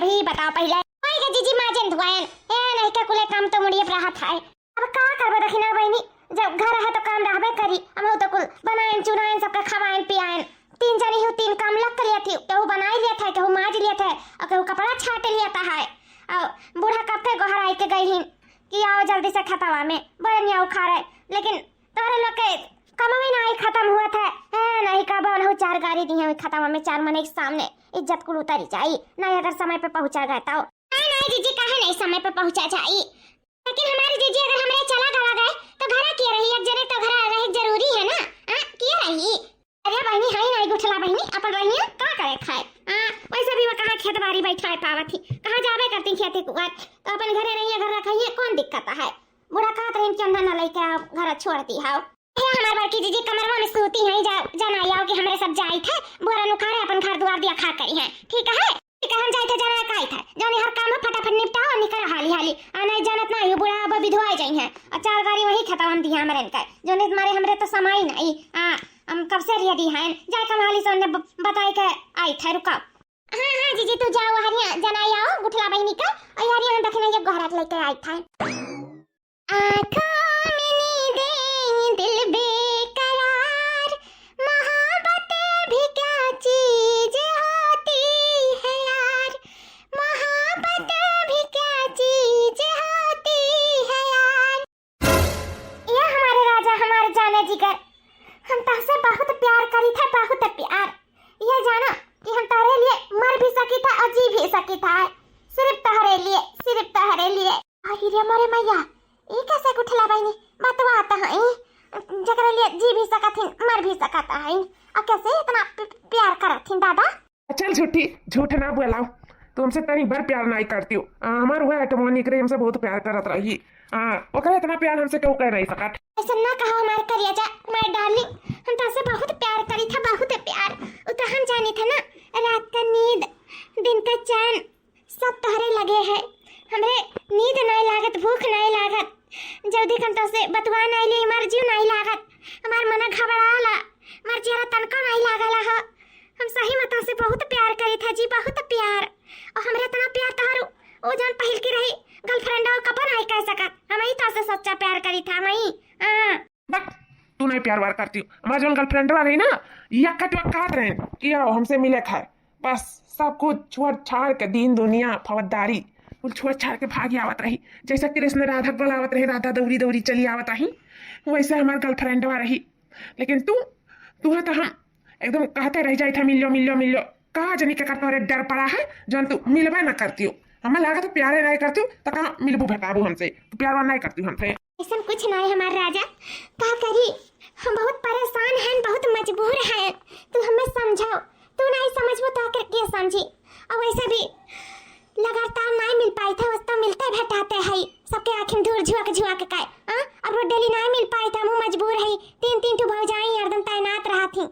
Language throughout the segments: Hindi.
अभी बताओ पहले ओए के जीजी माजन धुआन ए नहीं का कुले काम तो मुड़िए रहा था अब का करबे दखिना बहनी जब घर है तो काम रहबे करी हम तो कुल बनाएन चुनाएन सबका खवाएन पियाएन तीन जनी हो तीन काम लग कर लिया थी केहू बनाई लिया था केहू माज लिया था और केहू कपड़ा छाट लिया था है और बूढ़ा कब तक गोहर आई के गई हिन कि आओ जल्दी से खतवा में बड़े नहीं खा रहे लेकिन तोरे लोग के कम में नहीं खत्म हुआ था है नहीं का बहु चार गाड़ी दी है खतवा में चार मने के सामने इज्जत को उतारी जाई नहीं अगर समय पे पहुंचा गया तो नहीं जीजी कहे नहीं समय पे पहुंचा जाई लेकिन हमारी जीजी अगर हमरे चला गवा गए तो घरा किए रही एक जने तो घरा रहे जरूरी है ना किए रही अरे बहनी हाई नहीं गुठला बहनी अपन रही का करे खाए वैसे भी वो कहां खेत बाड़ी बैठाए पावत थी कहां जावे करती खेती कुआर तो अपन घरे रही घर रखिए कौन दिक्कत है बुढ़ा का ट्रेन के अंदर न लेके घर छोड़ती है हमार बड़की जीजी कमरवा में सूती है जाना आओ कि हमरे सब जाई थे बोरा नुखारे अपन घर द्वार दिया खा करी है ठीक है हम जाते जाना काई था जाने हर काम फटाफट निपटाओ और निकल हाली हाली नहीं जानत नहीं बुढ़ा अब विधवाई जाई है और चार गाड़ी वही खतवन दी हमरे का जोने मारे हमरे तो समय नहीं हम कब से रेडी हैं जाए कमाली से बताई के आई थे रुकाओ हां जीजी तू जाओ हरिया जनाई आओ गुठला बहनी का और हरिया हम देखने ये घरात लेके आई था आंखों में नींदें दिल बेकरार मोहब्बत भी क्या चीज होती है यार मोहब्बत भी क्या चीज होती है यार ये हमारे राजा हमारे जाने जिगर हम तुझसे बहुत प्यार करी था बहुत प्यार ये जाना कि हम तारे लिए मर भी सकी था और जी भी सकी था सिर्फ तहरे लिए अरे हमारे मैया ये कैसे गुठला बहनी बतवा आता है जकरा लिए जी भी सकत थी मर भी सकता है और कैसे इतना प्यार करत थी दादा चल झूठी झूठ ना बोलाओ तुमसे तनी भर प्यार नहीं करती हूँ हमार हुआ टमोनी करे हमसे बहुत प्यार करत रही ओकरा इतना प्यार हमसे क्यों कह नहीं सकत ऐसा ना कहो हमार करिया मैं डार्लिंग हम तुझसे बहुत प्यार करी था बहुत प्यार तो हम जानी था ना रात का नींद दिन का चैन सब तोहरे लगे है हमरे नींद नहीं लागत भूख नहीं लागत जब देख हम तुझसे बतवा नहीं ली हमार जीव नहीं लागत हमार मन घबराला हमार चेहरा तनको नहीं लागला हो हम सही में तुझसे बहुत प्यार करी था जी बहुत प्यार और हमरे इतना प्यार तोहरो ओ जान पहिल की रही गर्लफ्रेंड और कपन नहीं कह सकत हम ही तुझसे सच्चा प्यार करी था मैं बक तू नहीं प्यार वार करती हूँ हमारा जो गर्लफ्रेंड रही ना यक्कट वक्कात रहे कि आओ हमसे मिले खाए बस सब कुछ छोड़ छाड़ के दीन दुनिया फौजदारी कुल छोड़ छाड़ के भागी आवत रही जैसे कृष्ण राधा बोलावत रही राधा दौड़ी दौड़ी चली आवत रही वैसे हमार गर्लफ्रेंड रही लेकिन तू है तो हम एकदम कहते रह जाए था मिलो कहा जनी के करता डर पड़ा है जन तू मिलबे ना करती हूँ हमें लगा तो प्यारे नहीं करती हूँ तो कहाँ मिलबू भेटाबू हमसे तो प्यार वार नहीं करती हूँ हमसे ऐसा कुछ नहीं हमारे राजा क्या करी हम बहुत परेशान हैं बहुत मजबूर हैं तू हमें समझाओ तू नहीं समझबो तो आकर के समझी और वैसे भी लगातार नहीं मिल पाई था वस्तु मिलते भेटाते हैं सबके आँखें धूर झुआ के काय अब वो डेली नहीं मिल पाई था हम मजबूर है तीन टू भौजाई हरदम तैनात रहा थी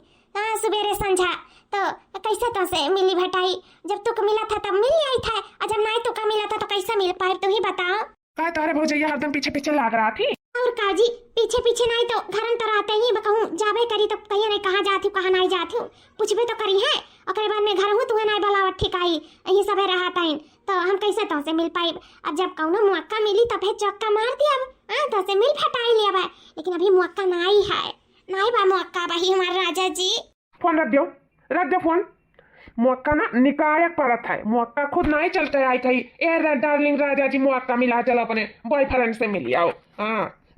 सुबेरे संझा तो कैसे तो से मिली भेटाई जब तुक मिला था तब मिल आई था और जब नहीं तुका मिला था तो कैसे मिल पाए तू ही बताओ का तारे भौजैया हरदम पीछे लाग रहा थी और काजी पीछे नहीं तो घरन तो रहते ही कहूँ जाबे करी तो कहिए नहीं कहाँ जाती कहाँ नहीं जाती पूछबे तो करी है और बाद में घर हूँ तुम्हें नहीं बलावट ठिकाई यही सब रहा था तो हम कैसे तो से मिल पाई अब जब कौनो मौका मिली तो फिर चौका मार दिया तो से मिल फटाई लिया लेकिन अभी मौका नहीं है नहीं बा मौका भाई हमारे राजा जी फोन रख दो फोन मौका ना निकायक परत है मौका खुद नहीं चलते आई थी ए डार्लिंग राजा जी मौका मिला चल अपने बॉयफ्रेंड से मिली आओ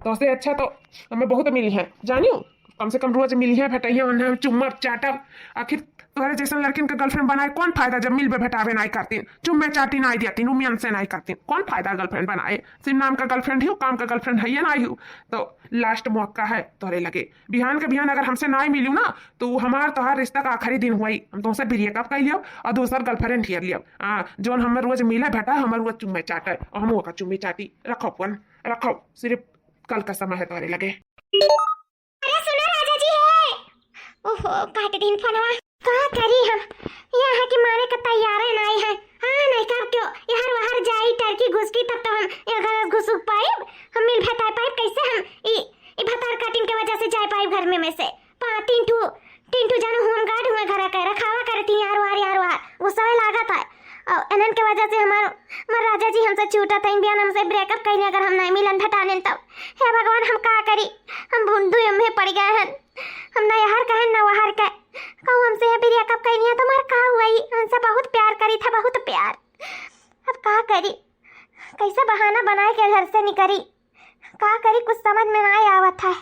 तो उससे अच्छा तो हमें बहुत मिली है जानियो कम से कम रोज मिली है भेटैया चुम्मा चाटब आखिर तोहरे जैसे लड़किन का गर्लफ्रेंड बनाए कौन फायदा जब मिल भेटावे नहीं करती चुम्मे चाटी नहीं देती उमियन से नहीं करती कौन फायदा गर्लफ्रेंड बनाए सिर्फ नाम का गर्लफ्रेंड हो काम का गर्लफ्रेंड है या नहीं हो तो लास्ट मौका है तोहरे लगे बिहान के बिहान अगर हमसे नहीं मिलू ना तो हमार तोहार रिश्ता का आखिरी दिन हुई हम तुमसे ब्रेकअप कर लियो और दूसर गर्लफ्रेंड हियर लियो जोन हमें रोज मिले भेटा हमारे रोज चुम्मे चाटे और हम का चुम्मी चाटी रखो फोन रखो सिर्फ कल का समय है तोहरे लगे अरे सुनो राजा जी है ओहो काट दिन फोनवा कहा करी हम यहाँ की माने का तैयार है नहीं है नहीं कर क्यों यार बाहर जाई टर्की घुस की तब तो हम यहाँ घुस पाए हम मिल भेटा पाए कैसे हम ई भतार कटिंग के वजह से जा पाए घर में से तीन टू जानो होम गार्ड हुए घर का रखावा करती यार वार वो समय लागत है और इन्हन के वजह से हमार राजा जी हमसे छूटा था, बियान हमसे ब्रेकअप कहीं अगर हम नहीं मिलन भटाने तब। हे भगवान हम का करी, हम भूंडू में पड़ गए हैं, हम ना यहाँ कहन ना वहाँ कह कहूँ हमसे ब्रेकअप कहीं है तुम्हारा का हुआ ही, हमसे बहुत प्यार करी था, बहुत प्यार। अब का करी, कैसे बहाना बनाए के घर से निकली, का करी कुछ समझ में नहीं आवत है।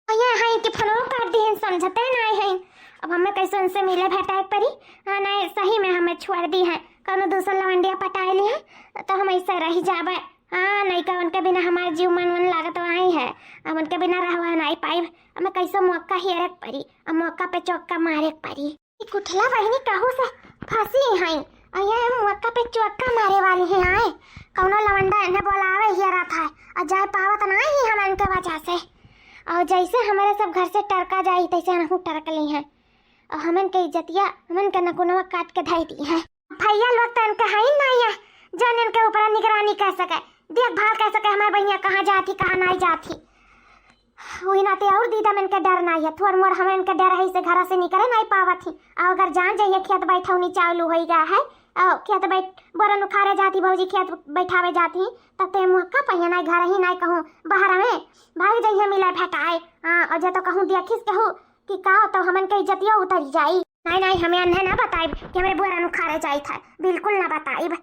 ये हैं कि फोनो काट दी हैं, समझते नहीं हैं। अब हमें कैसे उनसे मिले भेटाए परी। हाँ नहीं सही में हमें छोड़ दी है, कौनो दूसरा लवंडिया पटाए ली है तो हम ऐसे रही जाबे। हाँ नहीं का उनके बिना हमारे जीव मन लागत वही है, अब उनके बिना रहवा नहीं पाई। हमें कैसे मौका हियरक परी, अब मौका पे चौका मारे परी। कुठला बहनी कहूँ से फंसी हैं, ये मौका पे चौका मारे वाली है। आए कौनो लवंडा इन्हें बोलावे हियरा था और जाए पावत नहीं हम इनके वजह से। और जैसे हमारे सब घर से टरका जाई तैसे हम टरक ली हैं, और हमन के इज्जतिया हमन के नकुनवा काट के धई दी है। भैया लोग तो इनके है ही नहीं है जो इनके ऊपर निगरानी कर सके, देखभाल कर सके हमारी बहनिया कहाँ जाती कहाँ नहीं जाती। वही नाते और दीदा में इनके डर नहीं है, थोड़ा मोड़ हमें इनके डर है से घर से निकले नहीं पावत थी। और अगर जान जाइए खेत बैठौनी चालू हो गया है, और खेत बैठ बोरन उखाड़े जाती भौजी खेत बैठावे जाती, तब तो मौका पहिया नहीं घर ही नहीं कहूँ बाहर में भाग जाइए मिला भेटाए। हाँ और जो तो कहूँ देखिस कहूँ कि का तो हमन के इज्जतिया उतर जाई। नहीं नहीं हमें अन्हे ना बताइब कि हमारे बोरन उखाड़े जाई था, बिल्कुल ना बताइब।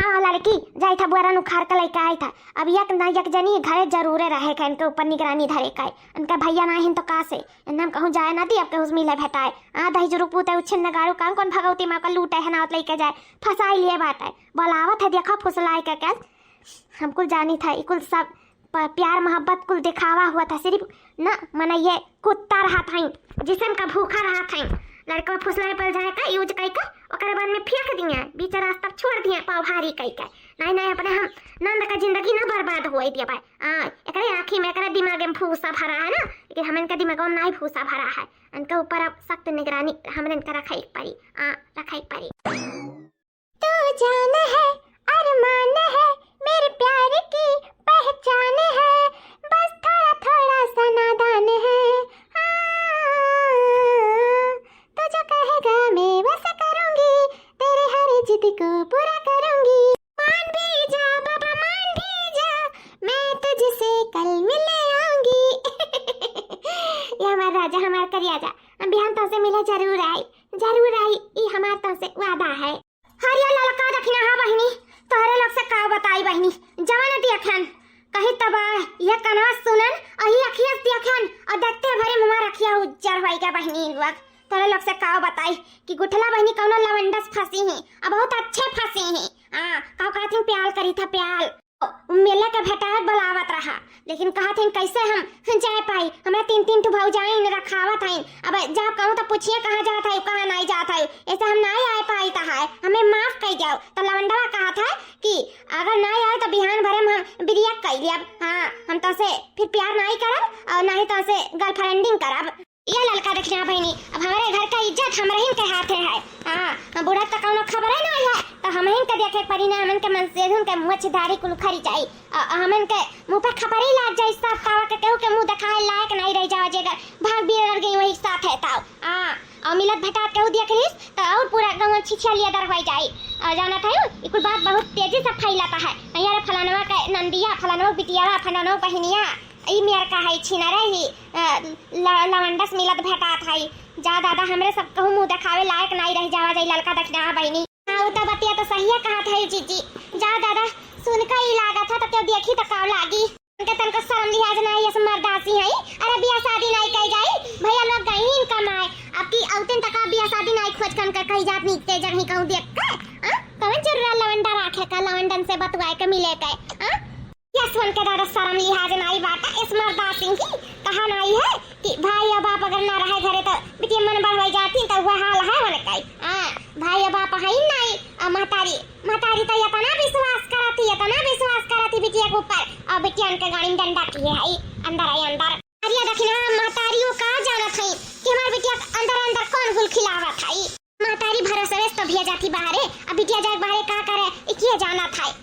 हाँ लड़की जाई था बोरन उखाड़ के लेके आई था। अब एक ना एक जनी घरे जरूरे रहे का इनके ऊपर निगरानी धरे का, इनका भैया ना हिन तो का से इन्हम कहूँ जाए ना दी अब कहूँ मिले भेटाए। हाँ दही जरूर पूते उछिन नगाड़ू काम कौन भगवती माँ का लूटे है ना लेके जाए फंसाई लिए बाटे बोलावत है देखा फुसलाए का क्या। हम कुल जानी था कुल सब प्यार मोहब्बत कुल दिखावा हुआ था, सिर्फ ना मना ये कुत्ता रहा था जिसम का भूखा रहा था। लड़का फुसलाए पर जाए का यूज कई का ओकरे बाद में फेंक दिए बीच रास्ता छोड़ दिए पाव भारी कई का। नहीं नहीं अपने हम नंद का जिंदगी ना बर्बाद हुई दिया भाई। एकरे आँखी में एकरे दिमाग में फूसा भरा है ना, लेकिन हम इनका दिमाग में नहीं फूसा भरा है। इनके ऊपर अब सख्त निगरानी हमने इनका रखा एक परी। रखा एक परी। तो जान है अरमान है मेरे प्यार की पहचान है, बस थोड़ा थोड़ा सा नादान है। तो जो कहेगा मैं वैसा करूंगी, तेरे हर जिद को पूरा करूंगी। मान भी जा बाबा मान भी जा, मैं तुझसे कल मिले आऊंगी। ये हमारा राजा हमारा करिया जा, हम बिहान तो से मिले जरूर आई ये हमारा तो से वादा है। हरिया ललका रखना है बहनी, तोहरे लोग से का बताई बहनी जवान देखन कहीं तबाह ये कनवा सुनन अही अखिया देखन और देखते भरे मुंह रखिया उज्जर होई के बहनी लोग। तोरे लोग से का बताई कि गुठला बहनी कौनो लवंडस फंसी है और बहुत अच्छे फंसी है। का कहथिन प्याल करी था प्याल मेले के भेटात बुलावत रहा, लेकिन कहथिन कैसे हम जाए पाई, हमरा तीन तीन भौजाइन रखावत हईन। अब जब कहूँ तो पूछिए कहाँ जात है कहाँ नहीं जात है, ऐसे हम नहीं आए पाई है हमें माफ कर जाओ। तो लवंडवा कहा था कि अगर नहीं आए तो बिहान भरे हम बिरिया कर लिया। हाँ हम तो से फिर प्यार नहीं करब और नहीं तो से गर्लफ्रेंडिंग करब। ये ललका देखना बहनी अब हमारे घर का इज्जत हम रहीन के हाथ है। हाँ बुढ़ा तक कौनो खबर है नहीं है तो हम के देखे परिणाम हमन के मन से उनके मुंह छिदारी कुल खरी जाई, हमन के मुंह पे खबर ही लाग जाई सब तावा के केहू के मुंह दिखाए लायक नहीं रह जाओ जेगर भाग बिगड़ गई वही साथ है ताव। और मिलत भेटा केहू देख लिस तो और पूरा गांव छिछिया लिया दर हो जाई। और जाना था ये कुल बात बहुत तेजी से फैलाता है। यार फलानवा के नंदिया फलानवा बिटिया फलानवा बहनिया ई मेर का है छिना रही लवंडस मिलत भेटा था जा दादा हमरे सब कहूँ मुंह दिखावे लायक नहीं रह जावा जाई ललका देखना बहनी। तो बतिया तो सही है कहा था जीजी जा दादा सुन का ही लागा था तो क्यों देखी तो काव लागी उनके तन को शर्म लिहाज नहीं ये मर्दासी है। अरे बिया शादी नहीं कही जाई भैया लोग गई ही कमाए अब की औतन तक बिया शादी नहीं खोज कर कही जात नहीं तेजर ही कहूँ देख के कौन जरूर लवंडा राखे का लवंडन से बतवाए के मिले के सुन के दादा शर्म लिहाज नहीं बाटा इस मर्दासी की कहा नहीं है कि भाई या बाप अगर ना रहे घरे तो बिटिया मन बढ़ जाती तो वह हाल है मन कई। भाई या बाप है नहीं महतारी तो इतना विश्वास कराती बिटिया के ऊपर और बिटिया के गाड़ी डंडा किए है अंदर अरे देखना महतारियों का जाना था कि हमारी बिटिया अंदर कौन गुल खिलावा था। महतारी भरोसे तो भेजा जाती बाहर अब बिटिया जाए बाहर का करे किए जाना था।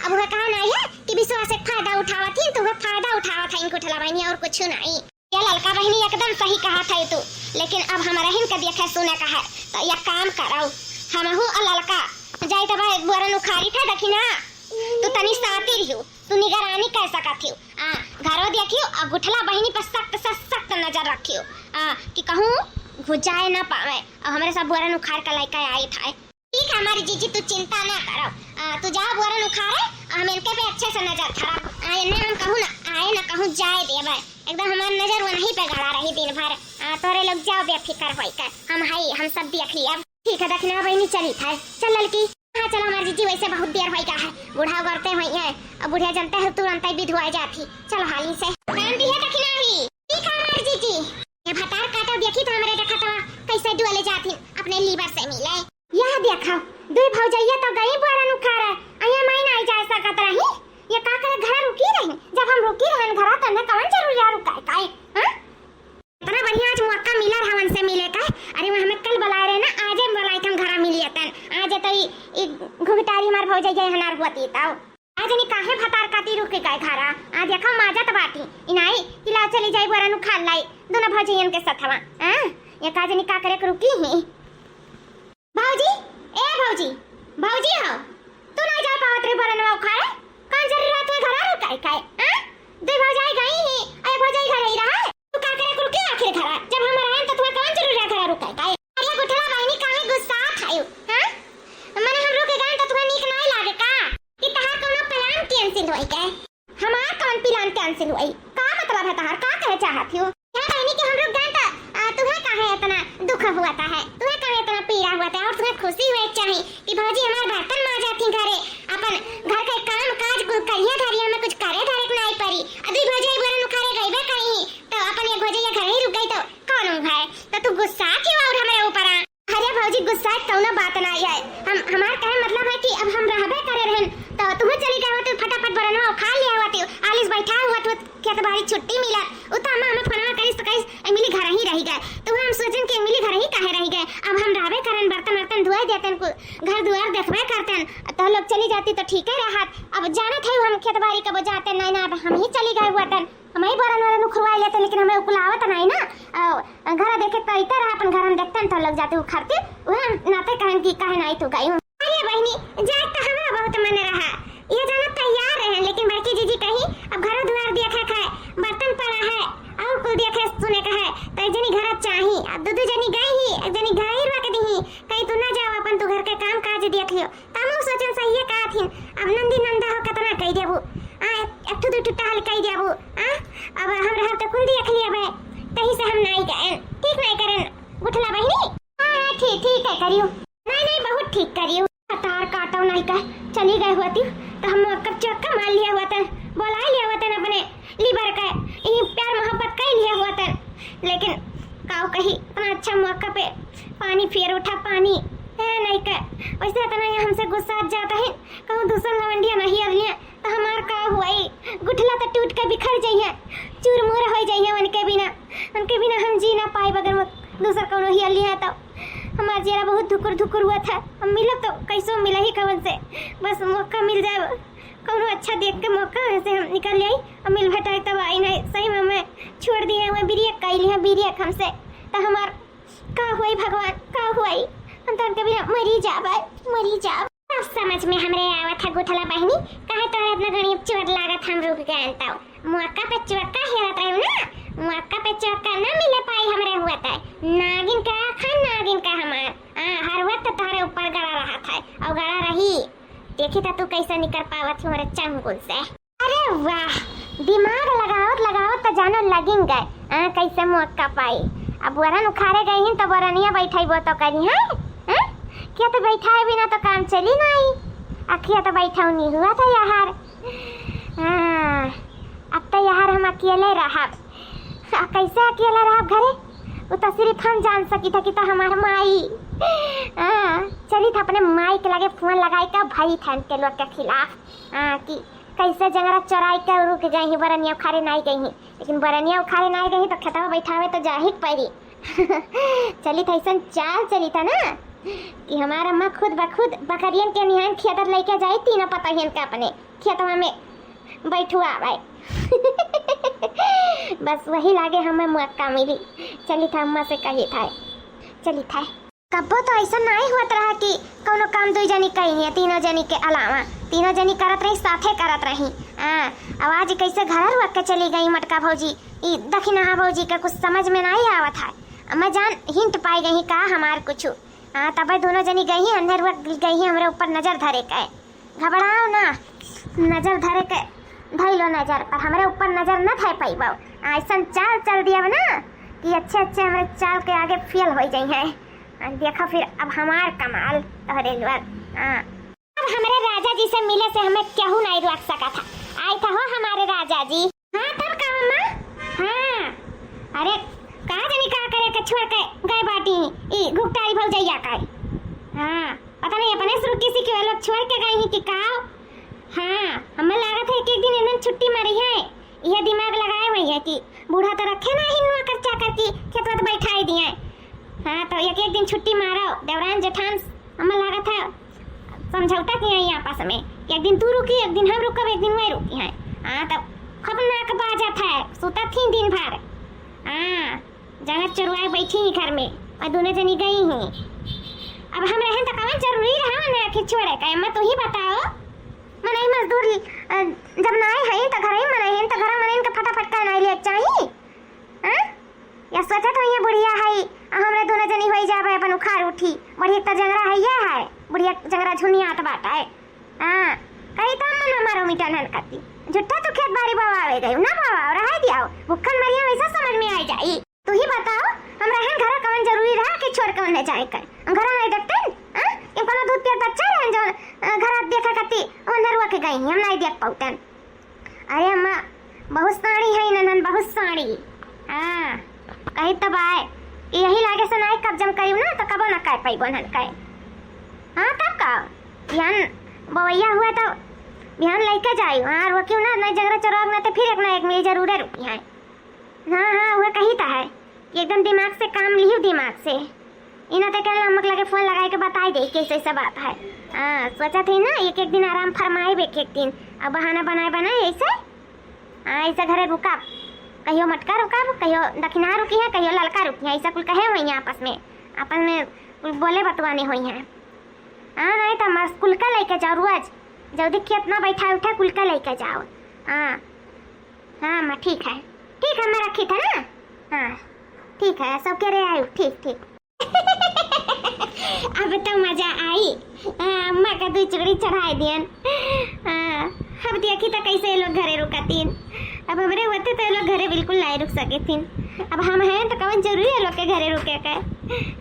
अब वह कहा नहीं है कि विश्वास से फायदा उठावा थी तो वह फायदा उठावा था इनको ठला बहनी और कुछ नहीं। ये ललका बहनी एकदम सही कहा था तू, लेकिन अब हमारा हिन का देखे सुने का है तो यह काम कराओ हम हूँ ललका जाए जाए तो भाई बोरन उखारी था देखी ना तू तनी साती रहियो तू निगरानी कर सकत हियो घरो देखियो और गुठला बहिनी पर सख्त नजर रखियो कि कहूँ घुजाए ना पावे और हमारे साथ बोरन उखाड़ का लड़का आई था। ठीक है हमारी जीजी तू चिंता ना करो तू जा बोरन उखाड़े हम इनके पे अच्छे से नजर खराब आए ना हम कहूँ ना आए ना कहूँ जाए दे भाई एकदम हमारी नजर वहीं पे गड़ा रही दिन भर तोरे लोग जाओ बेफिक्र होई कर हम सब देख लिया। ठीक है दखना बहनी चली था चल लड़की हाँ चलो हमारी जीजी वैसे बहुत देर हो गया है बूढ़ा करते हुए है अब बुढ़िया जनता है तुरंत ही विधवा जाती चलो हाली से टाइम भी है दखना ही। ठीक है हमारी जीजी ये भतार काटा देखी तो हमारे देखा था कैसे डुअले जाती अपने लीवर से मिले यह देखो दुई भौजैया तो गई बोरन उखाड़े अया महीना आई जा सकत रही ये का करे घर रुकी रही जब हम रुकी रहन घर त न कौन जरूर यार रुकाए काए हां इतना बढ़िया आज मौका मिला हवन से मिले का अरे मैं हमें कल बुलाए रहे ना आज हम बुलाए हम घर मिलिए तन आज तो ई घुगटारी मार भौजैया हनार होती ताऊ आज नहीं काहे भतार काटी रुके गए घरा आज देखो माजा त बाटी इनाई किला चली जाई बोरन उखाड़ लाई दोनों भौजैयन के साथवा हां ये काज नहीं का करे रुकी ही भौजी ए भौजी भौजी हो तू ना जा पावत रे बोरन उखाड़े कौन जरूरत है घर रुकाए काए हां दे भौजाई गई ही अरे भौजाई घर ही रहा तू का करे रुके आखिर घर जब हम आए तो तुम्हें कौन जरूर है घर रुकाए काए अरे गुठला बहिनी काहे गुस्सा खायो हां मने हम रुके गए तो तुम्हें नीक नहीं लागे का कि तहार कोनो प्लान कैंसिल होई के हमार कौन प्लान कैंसिल होई का मतलब है तहार का कहे चाहत हो क्या बहिनी कि हम रुक गए तो तुम्हें काहे इतना दुख हुआ है तुम्हें काहे इतना पीड़ा हुआ है और तुम्हें खुशी हुई चाहिए कि भौजी हमार बर्तन मांज जाती घरे अपन घर का काम काज कुल करिए घरिया में कुछ करे धरे नहीं पड़ी अभी भौजी बोरन उखाड़े गईबे कहीं तो अपन एक भौजी घर ही रुक गई तो कौन है तो तू गुस्सा क्यों और हमारे ऊपर अरे भौजी गुस्सा तो ना बात ना है हमार कहे मतलब है कि अब हम रहबे करे रहन तो तुम्हें चली गए हो तो फटाफट बोरनवा उखाड़ लिया हुआ तो आलिस बैठा हुआ तो क्या तो बारी छुट्टी मिला उतना हमें फोनवा करिस तो कहिस एमिली घर ही रही गए तो हम सोचन कि एमिली घर ही काहे रही गए अब हम रहबे करन बर्तन वर्तन धोए देतन को घर दुआर देखबे करतन तो लोग चली जाती तो ठीक है रहत अब जाना थे हम खेत बाड़ी कब जाते नहीं ना हम ही चली गए हुआतन हम ही बोरन वाले खुरवा लेते लेकिन हमें उकुलावत नहीं ना घर देखे तो इते रहा अपन घर में देखतन तो लग जाते उखड़ते वह नाते कहन की काहे नहीं तो गई अरे बहनी जाए तो हमारा बहुत मन रहा ये जाना तैयार है लेकिन बड़की जीजी कही अब घर द्वार देखा खाए बर्तन पड़ा है और कुल देखे सुने का है तो एक जनी घर चाही अब दो जनी गई ही एक जनी घर ही रख दी कहीं तू ना जाओ अपन तू घर के काम काज देख लियो तमो सोचन सही है का थी अब नंदी नंदा हो कितना कह देबू एक तो दो टहल कह देबू अब हम रह तो कुल देख लिया बे कहीं से हम नहीं गए ठीक नहीं करन गुठला बहिनी हां ठीक है करियो नहीं बहुत ठीक करियो तार काटो नहीं का चली गए होती तो हम कब चक्का मार लिया हुआ था बोला लिया हुआ था अपने लीवर का ये प्यार मोहब्बत कर लिया हुआ था लेकिन काऊ कही इतना अच्छा मौका पे पानी फेर उठा पानी है नहीं का वैसे इतना हमसे गुस्सा जाता है कहूँ दूसरा लवंडिया नहीं अगलिया तो हमार का हुआ गुठला तो टूट के बिखर जाइए चूर मुर हो जाइए उनके बिना हम जी ना पाए बगैर दूसरा कौन ही अलिया तो हमारा चेहरा बहुत धुकुर हुआ था अब मिला तो कैसो मिला ही कवन से बस मौका मिल जाए कौन अच्छा देख के मौका वैसे हम निकल जाए और मिल भटाए तब आई नहीं सही में मैं छोड़ दिए हुए बिरियक कह लिया बिरियक हमसे तो हमार का हुई भगवान का हुई हम तो उनके बिना मरी जा अब समझ में हमरे आवा था गुठला बहनी कहे तो इतना गणित चोट लागत हम रुक गए तो मौका पे चौका हेरत रहे ना मौका पे चौका ना मिले पाई हमरे हुआ था नागिन का हमार हर वक्त तारे ऊपर गड़ा रहा था और गड़ा रही देखी था तू कैसे निकल पावत थी हमारे चंगुल से अरे वाह दिमाग लगावत तो जानो लगिन गए कैसे मौका पाई अब बोरन उखाड़े गई हैं तो बोरनिया बैठाई वो तो करी है क्या तो बैठाए बिना तो काम चली नहीं अखिया तो बैठा नहीं हुआ था यार अब तो यार हम अकेले रहा कैसे अकेला रहा घरे वो तो सिर्फ हम जान सकी था कि तो हमारा माई चली था अपने माई के लगे फोन लगाई का भाई था के लोग के खिलाफ कि कैसे जंगरा चौराई के रुक गई ही बरनिया उखाड़े नहीं गई ही लेकिन बरनिया उखाड़े नहीं गई तो खेतवा बैठावे तो जा ही पड़ी चली था ऐसा चाल चली था ना कि हमारा माँ खुद बखुद बकरियन के निहान खेतर लेके जाई तीनों पतहियन के अपने खेतवा में बैठुआ भाई बस वही लागे हमें मौका मिली चली था अम्मा से कही था चली था कब्बो तो ऐसा नहीं होत रहा कि कौनो काम दो जनी कही है, तीनों जनी के अलावा तीनों जनी करत रही, साथे करत रही। आवाज कैसे घर रुक के चली गई मटका भौजी, ई दखिना भौजी का कुछ समझ में नहीं आवत है। मैं जान हिंट पाई गई का हमार कुछ। तब दोनों जनी गई अंदर रुक गई हमारे ऊपर नजर धरे के। घबराओ ना, नजर धरे के धैलो नजर पर हमारे ऊपर नजर न थे पाई बाऊ। ऐसा चाल चल दिया ना कि अच्छे अच्छे हमारे चाल के आगे फेल हो जाई है। देखो फिर अब हमार कमाल तोहरे द्वार। अब हमारे राजा जी से मिले से हमें केहू नहीं रोक सका था। आए था हो हमारे राजा जी। हाँ तब का मम्मा? हाँ अरे कहा जानी का करे के छोड़ के गए बाटी ई गुप्तारी भौजैया का। हाँ पता नहीं अपने शुरू किसी के लोग छोड़ के गए ही कि काओ। हाँ हमें लागत है कि एक दिन इन्होंने छुट्टी मारी है, यह दिमाग लगाए हुई है कि बूढ़ा तो रखे ना ही कर चाकर की खेत में बैठाई दिए। हाँ तो एक एक दिन छुट्टी मारो देवरान जेठान, हमें लागत है समझौता किया है आपस में, एक दिन तू रुकी एक दिन हम रुकब एक दिन वही रुकी है। हाँ तो खतरनाक बात है, सुता थी दिन भर। हाँ जगत चरुआए बैठी ही घर में और दोनों जनी गई ही। अब हम रहें तो कौन जरूरी रहा ना कि छोड़े का। मैं तो ही बताओ मनाई मजदूर जब ना है तो घर ही मनाई तो घर मनाई का फटाफट का नहीं ले चाहिए। हां या सोचत होइए बुढ़िया है हमरे दोनों जनी होई जाबे अपन उखाड़ उठी बढ़िया त जंगरा है बुढ़िया जंगरा झुनियात बाटा है। हां कहीं तो मन मारो मिटानन करती झुट्टा तो खेत बाड़ी बावावे गई ना बावा रह दियाओ भुक्खन मरिया वैसा समझ में आई जाई। तू ही बताओ हम रहन घर कौन जरूरी रहा कि छोड़ के उन्हें जाए कर घर नहीं देखते हां ये कोनो दूध पिया बच्चा रहन जो घर देखा करती अंदर रुक गई हम नहीं देख पाउतन। अरे अम्मा बहुत साड़ी है ननन बहुत साड़ी। हां कहीं तब आए कि यही लागे से नहीं कब्जम करियो ना तो कबो ना कर पाई बनन का। हां तब का ध्यान बवैया हुआ तो ध्यान लेके जाई। हां रुकियो ना नहीं जगरा चराग ना तो फिर एक ना एक मिल जरूर रुकी है। हाँ हाँ वो कही था है कि एकदम दिमाग से काम लियो दिमाग से इना तो कल नमक लगे फोन लगाए के बताई दे कैसे ऐसा बात है। हाँ सोचा थी ना एक एक दिन आराम फरमाए एक दिन अब बहाना बनाए ऐसे। हाँ ऐसे घरे रुका कहियो मटका रुका कहियो दक्षिणा रुकी है कहियो ललका रुकी है ऐसा कुल कहे हुई है आपस में बोले बतवाने हुई हैं। हाँ नहीं तो मस्त कुल का लेके जाओ रोज जल्दी खेत ना बैठा उठा कुल का लेके जाओ। हाँ हाँ मैं ठीक है मैं रखी था ना। हाँ ठीक है सब कह रहे आयु ठीक अब तो मजा आई। अम्मा का दूध चुगड़ी चढ़ाई दियन। अब देखी तो कैसे ये लोग घरे रुकतीन। अब हमारे होते तो ये लोग घरे बिल्कुल नहीं रुक सके थीन। अब हम हैं तो कौन जरूरी है लोग के घरे रुके के।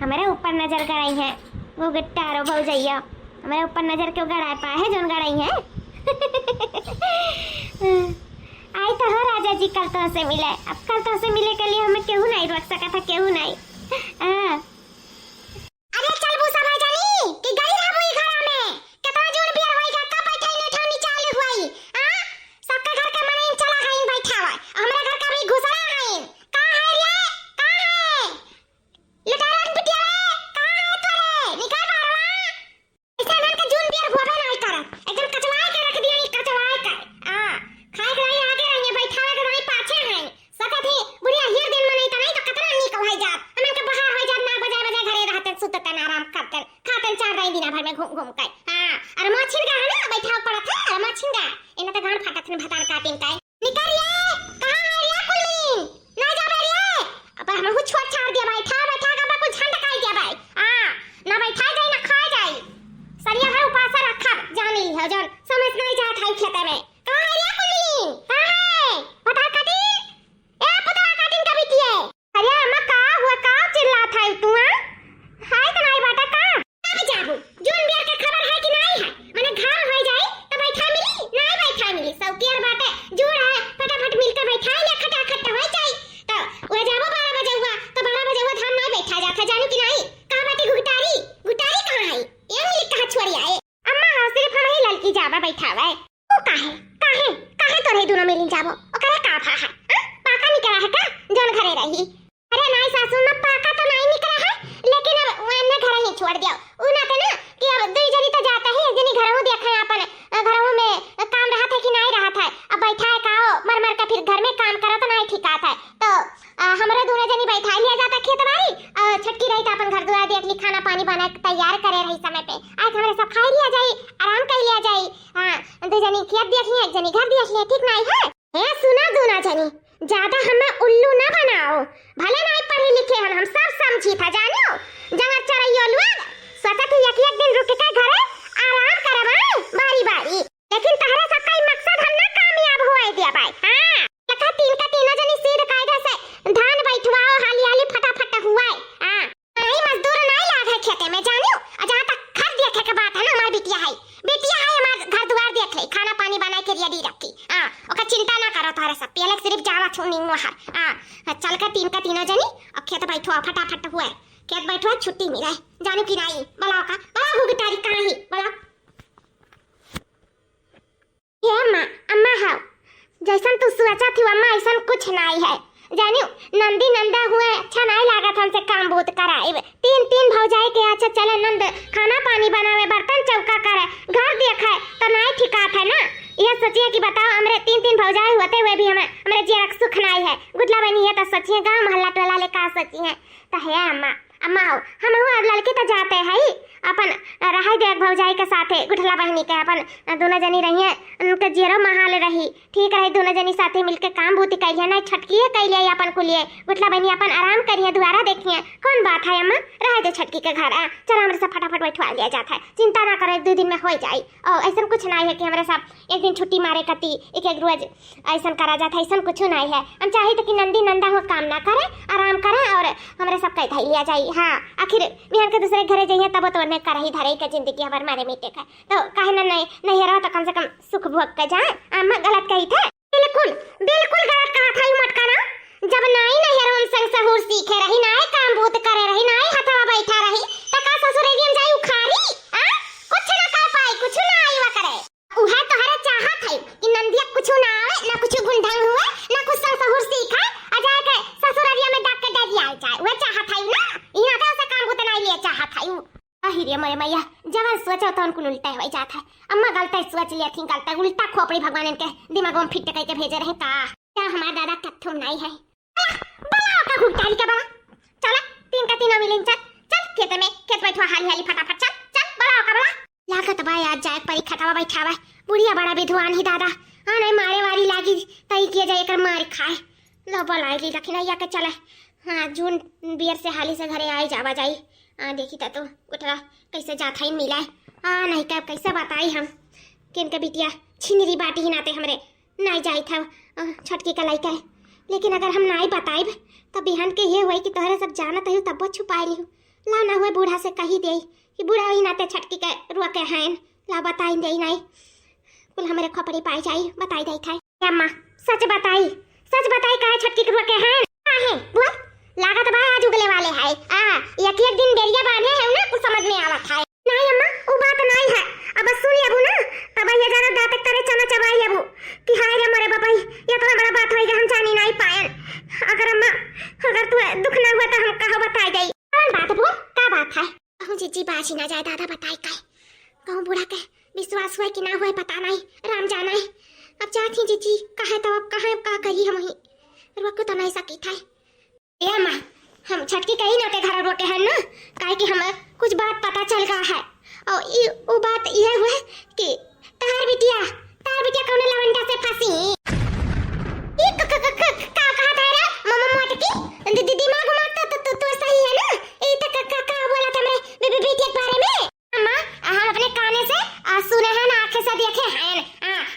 हमारे ऊपर नजर गड़ाई है वो गिट्टारो भौजैया हमारे ऊपर नजर क्यों गड़ाए पाए है जोन गड़ाई है। आई तो हो राजा जी कल तो से मिले। अब कल तो से मिले के लिए हमें केहू नहीं रोक सका था केहू नहीं। अरे चल भूसा भाई जानी कि गई रहा मुई घर में कितना जोर बियर होई का बैठा ने ठानी चालू हुई। हां सबका घर का मने चला है बैठा हुआ हमरा घर का भी घुसरा है। का है रे का है लटारन बिटिया का है तोरे निकाल बारवा ऐसा नन के जोन बियर होबे नहीं कर एकदम कचवाए के रख दिया कचवाए का। हां खाए गई आगे रहिए बैठा के नहीं पाछे हैं सका थी बुढ़िया हियर दिन में नहीं तो नहीं तो कतरा नहीं कहै जात हमन के बाहर होई जात ना बजाय बजाय घरे रहते सुतते आराम करते खाते 4 दिन भर में घूम के। हां अरे मछिन का है ना बैठा पड़ा था मछिन का इना तो गान फाटत ने भतार काटिन का निकल रे कहां है रे कुलीन ना जाबे रे अब हम हु छोड़ छाड़ दिया बैठा का कुछ झंड काई दिया भाई। हां ना बैठा जाए ना खा जाए सरिया भर उपास रखा जानी है जन समझ नहीं जात है खेते में। कहां है रे कुलीन कहां है पता काटी ए पता काटिन का बिटिए। अरे अम्मा का हुआ का चिल्लात है तू हाय का नहीं बाटा का भी जाबू जोन बियर के खबर है कि नहीं है माने घर हो जाए तो बैठा मिली नहीं बैठा मिली सब केयर बाटे जोड़ है फटाफट मिलकर बैठा ले खटाखट हो जाए तो वो जाबो 12 बजे हुआ तो 12 बजे हुआ धाम नहीं बैठा जाता जानू कि नहीं। कहां बाटी गुटारी कहां है ये मिली कहां छोड़ी आए अम्मा सिर्फ हम ही लड़की जाबा बैठा हुआ है वो काहे तो रे दोनों मिली जाबो ओकरा का फा है पाका निकला है का जोन घरे रही। अरे नहीं सासू में पाका तो नहीं निकला है लेकिन अब वने घर ही छोड़ दिया उना तो ना कि अब दो जनी तो जाता है एक जनी घरहु देखा अपन घरहु में काम रहा था कि नहीं रहा था अब बैठा है काओ मर के फिर घर में काम करा तो नहीं ठीक आता है तो हमारे दोनों जनी बैठा लिया जाता खेत बाड़ी छटकी रही था अपन घर दुआर देख ली खाना पानी दो जनी खेत देख लिया, एक जनी घर देख लिया, ठीक नहीं है? ए सुना दोनों जनी, ज्यादा हमें उल्लू ना बनाओ। भले नहीं पढ़े लिखे हम सब समझी था जानो। जहाँ चरइयो लोग सोचा थी एक दिन रुक के घरे आराम करवाए बारी बारी, लेकिन तहरे सबका मकसद हम ना कामयाब होए दिया भाई। हां लखा तीन का तीनों जनी सीध कायदा से धान बैठवाओ, हाली हाली फटाफट हुआ है। हां नहीं मजदूर नहीं लागे खेते में जानो। जहाँ तक घर देखे के बात है ना, हमारी बिटिया है हमार घर द्वार देख ले, खाना पानी बना के रेडी रखी। हां ओका चिंता ना करो तारे सब, पहले सिर्फ जावा छुनी मोहर। हां चल का तीनों जनी अब खेत बैठवा फटाफट हुआ, खेत बैठवा छुट्टी मिले जानो कि नहीं। बोलाओ का बोला होगी तारीख कहां ही बोला। ये अम्मा हाउ जैसन तू सोचा थी अम्मा ऐसा कुछ नहीं है जानियो। नंदी नंदा हुए अच्छा नहीं लागत हमसे काम बहुत कराए। तीन भौजाई के अच्छा चले नंद खाना पानी बनावे, बर्तन चौका करे, घर देखे तो नहीं ठिकात है ना। यह सोचिए कि बताओ हमरे तीन भौजाई होते हुए भी हमरे जीवन सुख नहीं है। गुडला बनी है तो सोचिए गांव मोहल्ला टोला ले का सोचिए तो है अम्मा हम लड़के तो जाते हैं अपन रहा देख भौजाई के साथे गुठला बहनी के अपन दोनों जनी रही उनके जीरो महाल रही ठीक रही, दोनों जनी साथे मिलके काम भूति करिए ना छटकिए करिए अपन को लिए गुठला बहनी अपन आराम करिए द्वारा देखिए। कौन बात है अम्मा रह दो छटकी के घर चलो हमारे सब फटाफट बैठवा लिया जाता है, चिंता ना करो 1-2 दिन में हो जाए। और ऐसा कुछ नहीं है कि हमारे साथ एक दिन छुट्टी मारे कती एक रोज ऐसा करा जाता है, ऐसा कुछ नहीं है। हम चाहे तो कि नंदी नंदा हो काम ना करे आराम करे और हमारे सब कह लिया जाए। हाँ आखिर बिहान के दूसरे घरे जाइए तब तो ने कर ही धरे के जिंदगी हमारे मारे मिटे का तो कहे ना नहीं रहो तो कम से कम सुख भोग के जाए। अम्मा गलत कही थे, बिल्कुल गलत कहा था मटका ना। जब नहीं रहो उनसे सहूर सीखे रही ना काम भूत करे रही ना हथवा बैठा रही तो का ससुरेली में जाई उखारी कुछ ना कर पाई कुछ ना आईवा करे। उहे तोहरे चाहत है कि नंदिया कुछ ना आवे ना कुछ गुंढंग हुए ना कुछ सहूर सीखे आ जाए के ससुरेलिया में डाक के दे दिया जाए। वह चाहत है ना इना तो से काम भूत नहीं लिए चाहत है। अहिरे मरे मैया जवन सोचा तो उनको उल्टा हो जाता है। अम्मा गलता सोच लिया थी गलता उल्टा खोपड़ी भगवान इनके दिमाग में फिट करके भेजे रहे का क्या हमारा दादा कथुम नहीं है बड़ा का घुटाई के बड़ा चल तीनों मिलें चल खेत बैठवा हाली फटाफट चल बड़ा का बड़ा लागत भाई आज जाए परी खटावा बैठावा बुढ़िया बड़ा विद्वान ही दादा। हां नहीं मारे वाली लागी तई किए जाए कर मार खाए लो बोलाई रखना या के चले। हां जून बियर से हाली से घरे आई जावा जाई देखी तो उठरा कैसे जाता ही मिला है। नहीं तब कैसे बताई हम किन के बिटिया छिनरी बाटी ही नाते हमरे नहीं जाई था छटकी का लइका है। लेकिन अगर हम नहीं बताइब तब बिहान के ये हुई कि तोहरे सब जानत है तब छुपाई लिहू ला ना हुए बूढ़ा से कही दे कि बूढ़ा ही नाते छटकी के रुआ के हैं ला बताई दे नहीं कुल हमारे खपड़ी पाई जाई बताई दे था। अम्मा सच बताई काहे छटकी के रुआ के हैं काहे बुआ लागत भाई आज उगले वाले है एक दिन डेरिया बांधे है ना कुछ समझ में आवत है। नहीं अम्मा वो बात नहीं है अब सुन लेबू ना तब ये जाना दांत करे चना चबाई लेबू कि हाय रे मरे बाबा ये तो बड़ा बात होई हम जानी नहीं पाए। अगर अम्मा अगर तू दुख ना हुआ तो हम कहो बताई दई कौन बात बुआ का बात है। कहूं जीजी बाजी ना जाए दादा बताई का कहूं बूढ़ा के विश्वास हुआ कि ना हुआ पता नहीं राम जाना है। अब जाती जीजी कहे तो अब कहे का कही हम ही रुक तो नहीं सकी था। ए मां हम छटकी कहीं ना के घर रोके हैं ना काहे कि हमें कुछ बात पता चल रहा है और वो बात ये हुआ कि तार बिटिया कौन लवंडा से फंसी ये का कहा था रे मम्मा मटकी दीदी दिमाग घुमाता तो सही है ना ये तो का बोला था मैं बेटी के बारे में। अम्मा हम अपने काने से सुने हैं ना आंखें से देखे हैं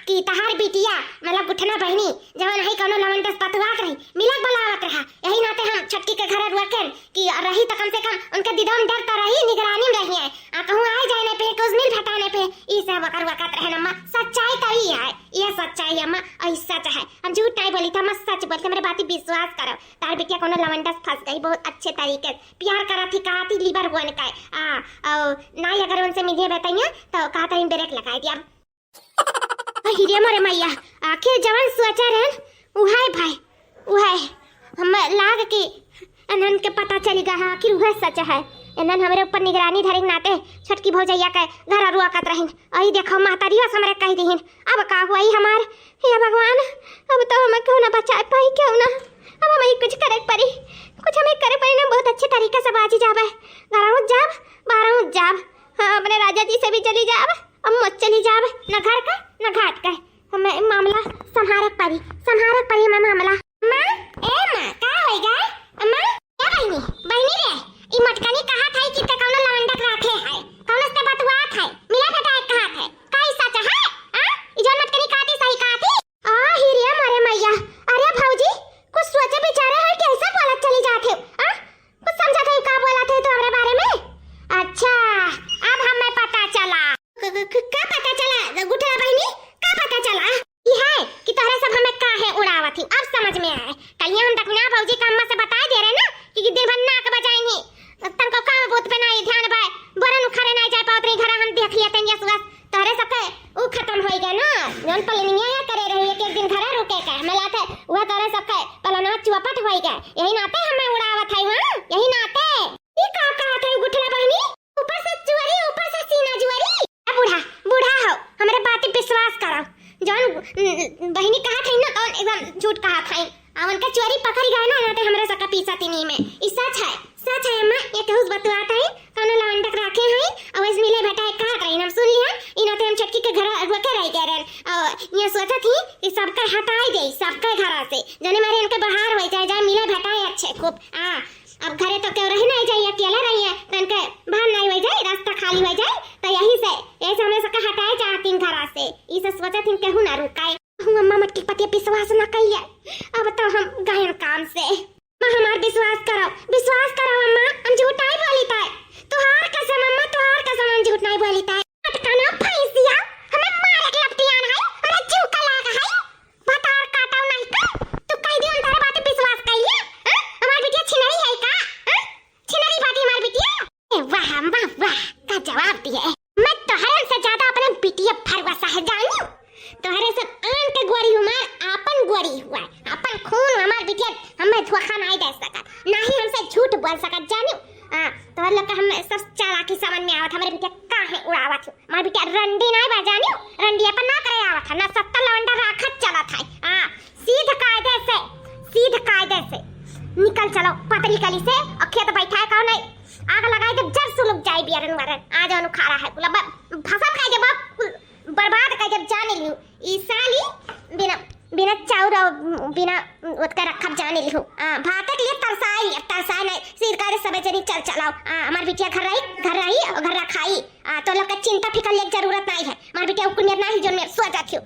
कि तहार बिटिया मतलब गुठना बहनी जब नहीं कोनो लवंडा पतवात रही मिलक बलावत रहा यही नाते हम छटकी के घर रुकन कि रही तो कम से कम उनके दिदों डर तो रही निगरानी में रही है कहूं आए जाने पे कुछ मिल घटाने पे ई सब वकर वकत रहे अम्मा सच्चाई तो ही है ये सच्चाई अम्मा ऐसा है हम झूठ नहीं बोली था मैं सच बोलते मेरे बात विश्वास करो तार बिटिया कोनो लवंडा फंस गई बहुत अच्छे तरीके प्यार करा थी कहा थी लीवर बन का नहीं अगर उनसे मिले बताइए तो कहा था ब्रेक लगा दिया। हिरे मरे मैया आखिर जवन सोचा रहन उहाय भाई उहाय हम लाग के अनन के पता चल गया आखिर वह सच है। अनन हमारे ऊपर निगरानी धरे नाते छटकी भौजैया के घर रुआ कत रहिन अही देखो मातारिया हमरे कह दीहिन अब का हुई हमार हे भगवान अब तो हमें क्यों ना बचा पाई क्यों ना अब हमें कुछ करे पड़ी कुछ हमें करे पड़ी ना बहुत अच्छे तरीके से बाजी जावे घरों जाब बाहरों जाब हाँ अपने राजा जी से भी चली जाब अब मत चली जाब न घर का न घाट गए हमें मामला संहारक परी हमें मामला माँ ए माँ का होई गए अम्मा क्या बहनी बहनी रे ई मटकनी कहा था कि ते कौन लवंडक राखे है कौन से बतवा था मिला बेटा एक कहा था का सच है हां ई जो मटकनी काटी सही कहा थी आ हिरिया मारे मैया अरे भौजी कुछ सोचे बेचारे है कैसे बोलत चली जाते हां कुछ समझा थे का बोला थे तो हमारे बारे में अच्छा अब हमें पता चला का पता चला गुठला बहनी का पता चला ये है कि तोहरे सब हमें का है उड़ावा थी अब समझ में आया कल हम तक ना भौजी का अम्मा से बता दे रहे ना कि दिन भर नाक बजाएंगी तनको काम भूत पे नहीं ध्यान बाय बरन उखरे नहीं जा पावत नहीं घर हम देख लिया तंगे सुबह तोहरे सब के उ खत्म हो गया ना जौन प्लानिंग या करे रही एक दिन घर रुके के हमें लाते वो तोहरे सब के पलाना चुपट हो गया यही नाते हमें उड़ावत है हां यही नाते ई का कहा था गुठला बहनी ऊपर से चुरी ऊपर से सीना जुरी बूढ़ा हो हमारे बात पे विश्वास करो जौन बहनी कहा था ना कौन एकदम झूठ कहा था अवन का चोरी पकड़ गए ना नाते हमरे सका पीछा तिनी में ई सच है अम्मा ये कहूस बतवाता है कौन लवंडक रखे हैं और इस मिले बेटा एक कहा रही हम सुन लिया इनाते हम चटकी के घर रुके रह गए रन और ये सोचा थी कि सबका हटाई दे सबके घर से जने मारे इनके बाहर हो जाए मिले बेटा अच्छे खूब अब घरे तो क्यों रही नहीं जाइए अकेले रही है तो इनके बाहर नहीं हो जाए रास्ता खाली हो जाए तो यही से ऐसे हमने सबका हटाए चाहती इन घर से इसे सोचा थी कहूं ना रुकाए हूं अम्मा मटकी पति विश्वास ना कइले अब तो हम गए काम से मां हमार विश्वास करो अम्मा हम झूठ नहीं बोली ताई तोहार कसम अम्मा तोहार कसम हम झूठ नहीं बोली ताई अटकाना फैसिया हमें मारे के लपटियान है अरे जीव का लाग है बता काटाओ नहीं का तू कह दे अंधारे बात विश्वास कइले हमार बिटिया छिनरी है का छिनरी बाटी हमार बिटिया वाह का जवाब दिए मैं तोहरे से ज्यादा अपने बिटिया भरवसा है जानी तोहरे से आन के गोरी हुआ आपन गोरी हुआ अपन खून हमार बिटिया हमें धोखा नहीं दे सकत नहीं हमसे झूठ बोल सकत जानी तोहर लोग हम सब चालाकी समझ में आवत हमारे बिटिया काहे उड़ावत हमार बिटिया रंडी नहीं बजानी रंडी अपन ना करे आवत ना 70 लवंडा राखत चलत है सीध कायदे से निकल चलो पतली कली से और खेत बैठा है कौन नहीं आग लगाए जब जर सुलग जाए बियरन वरन आज अनु खारा है बोला फसल खाए जब बर्बाद का जब जाने लियो ई साली बिना चाउर और बिना उतका रखब जाने लियो भात के लिए तरसाई नहीं सिर का सबे चली चलाओ हमार बिटिया घर रही और घर रखाई तो लोग का चिंता फिकर ले जरूरत नहीं है हमार बिटिया कुनियर नहीं जो मैं सो जाती हूं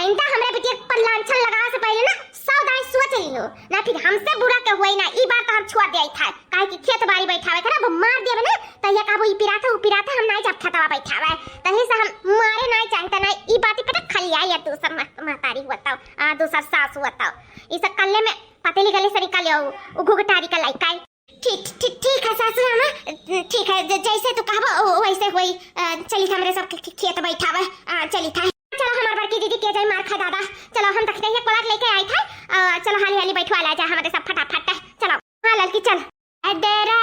आइंदा हमरा बिटिया पर लांछन लगा से पहले ना 100 दाई सोच लियो ना फिर हमसे बुरा के होई ना ई बात हम छोड़ देई था काहे कि खेत बाड़ी बैठावे करे वो मार देबे ना त ये कहबो ई पिराता हम नहीं जब खतवा बैठावे तही से हम मारे नहीं चाहता ना ई बात पे खली आई या दूसर महतारी बताओ दूसर सास बताओ ई सब कल्ले में पतेली गले से निकल ओ घुघटारी का लाइक ठीक है सासू मां ठीक है जैसे तू कहबो वैसे होई चली हमरे सब खेत बैठावे चली था चलो हमार बड़की दीदी के जाए मार खा दादा चलो हम तक नहीं कोलाक लेके आई था चलो हाली बैठवा ला जा हमारे सब फटाफट चलो हां लड़की चल अदरा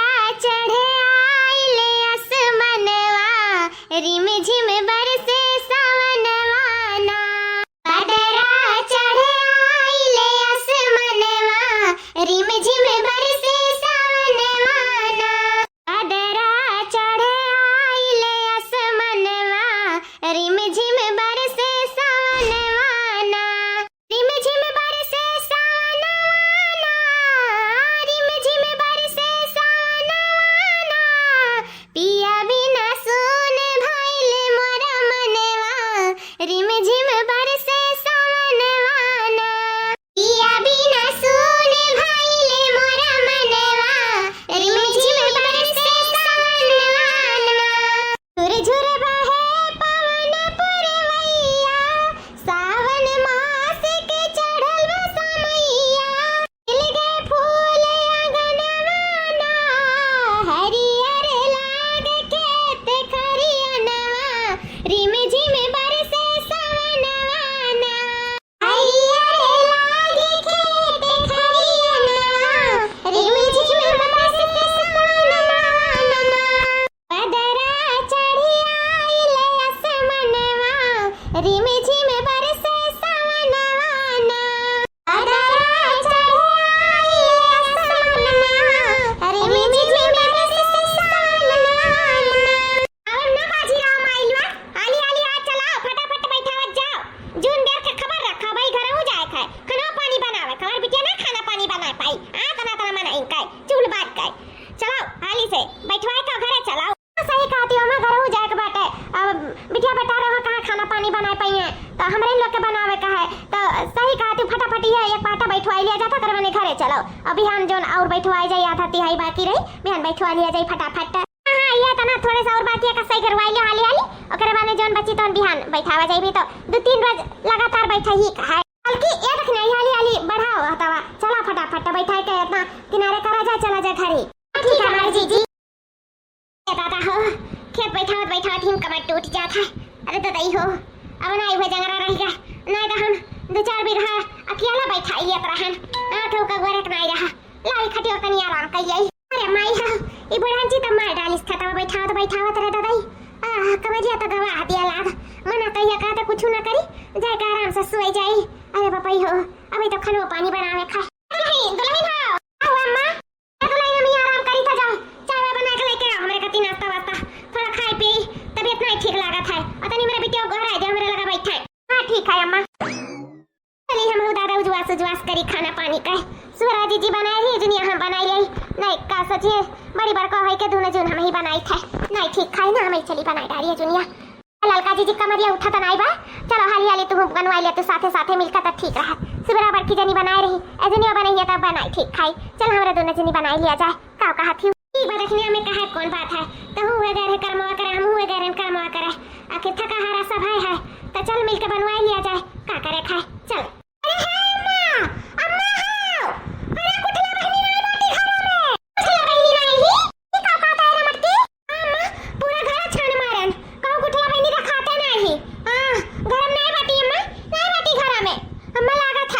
चढ़े आइले आसमानवा रिम झिम बरसे सावनवा ना अदरा चढ़े आइले आसमानवा रिम झिम बरसे सावनवा ना अदरा चढ़े आइले आसमानवा रिम झिम खाना पानी बनाए पाई है तो हमरे लोग के बनावे का है तो सही कहा तू फटाफट ये एक पाटा बैठवाई लिया जाता कर मने घरे चलो अभी हम जोन और बैठवाई जाई आधा तिहाई बाकी रही बिहान बैठवा लिया जाई फटाफट। हां ये तना थोड़े सा और बाकी है का सही करवाई ले हाली हाली ओकरे बाने जोन बची तो बिहान बैठावा जाई भी तो 2-3 रोज लगातार बैठा ही है बल्कि ये देखना हाली हाली बढ़ाओ हतावा चला फटाफट बैठाई के इतना किनारे करा जा चला जा घरे। ठीक है हमारी जीजी दादा हो खेत बैठावत हिम कमर टूट जात है अरे दादाई हो अब नहीं हुए जंगरा रहेगा नहीं तो हम 2-4 बीघा अकेला बैठाई लिया रहन आठ हो का गोरक नहीं रहा लाई खटियो कनी आराम कइयै अरे माई हो ई बुढ़ान जी त मार डालिस खतवा बैठावत रे दादाई कमजिया त गवा दिया लाग मना कहिया का त कुछ ना करी जाय का आराम से सोई जाई अरे बापई हो अभी तो खनो पानी बनावे खा नहीं दुल्हन हो आओ अम्मा दुल्हन में आराम करी त जाओ चाय बना के लेके आओ हमरे कती नाश्ता वास्ता थोड़ा खाए पी तबीयत नहीं ठीक लागत है अतनी मेरे बिटिया घर आ जा मेरे लगा बैठा है। हां ठीक है अम्मा चली हम दादा उजवास करी खाना पानी का सुराजी जी बनाए ही दुनिया हम बनाई ले नहीं का सचे बड़ी बड़का है के दोनों जन हम ही बनाई थे नहीं ठीक खाई ना हमें चली बनाई डाली दुनिया ललका जी कमरिया उठा तो नहीं बा चलो हाली हाली तू बनवाई ले तो साथे मिलकर तो ठीक रहा सुबह बड़की जनी बनाई रही एजनिया बनाई तब बनाई ठीक खाई चल हमारे दोनों जनी बनाई लिया जाए का कहा थी ठीक बात देखने में कहा कौन बात है तो हुए गए कर्मवा करे हम हुए गए कर्मवा करे आखिर थका हारा सब है तो चल मिलकर बनवाई लिया जाए का करे खाए चल। अरे हाय अम्मा हां अरे कुठला बहनी नहीं बाटी घर में कुठला बहनी नहीं ही का कहता है मटकी अम्मा पूरा घर छान मारन का कुठला बहनी रखाते नहीं हां घर में नहीं बाटी अम्मा नहीं बाटी घर में अम्मा लागत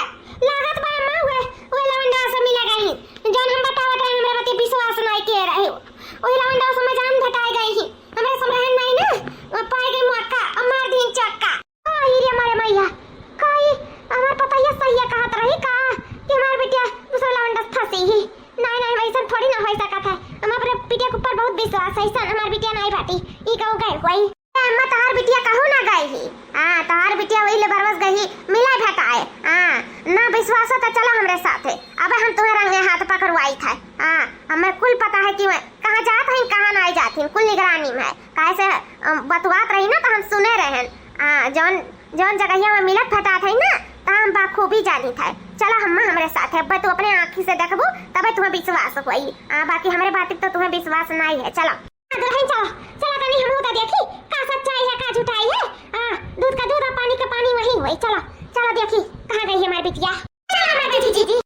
बा अम्मा वो लवंडा से मिला गई जोन हम बतावत रहे हमरा बती विश्वास नहीं के रहे ओही लवंडा से मैं जान भटाई गई ही हमरे समरहन नहीं ना पाई गई मक्का अमर दिन चक्का आई रे मारे मैया काई हमार पता ये सही है कहत रही का कि हमार बिटिया दूसरा लवंडा फंसी ही नहीं वैसा थोड़ी ना हो सकता है हमारे बिटिया के ऊपर बहुत विश्वास है ऐसा हमार बिटिया नहीं बाटी ई कहू गई कोई अम्मा तहार बिटिया कहू ना गई ही हां तहार बिटिया वही ले बरवस गई मिला भटाए हां ना विश्वास तो चलो हमरे साथे अब हम तुम्हें रंगे हाथ पकड़वाई था हां हमें कुल पता है कि कहां जात है कहां नहीं जात है कुल निगरानी में काहे से बतवात रही ना तो हम सुने रहे हां जौन जगहिया में मिलत फटात है ना तो हम बाखूबी जानी था चलो हम्मा हमरे साथ है तू अपने आंखी से देखबो तबे तुम्हें विश्वास होई बाकी हमरे बात तो तुम्हें विश्वास नहीं है चलो दुल्हन चलो कनी हम होता देखी का सच्चाई है का झूठाई है दूध का दूध और पानी का पानी वही हुई चलो देखी कहां गई हमारी बिटिया चलो हमारी जीजी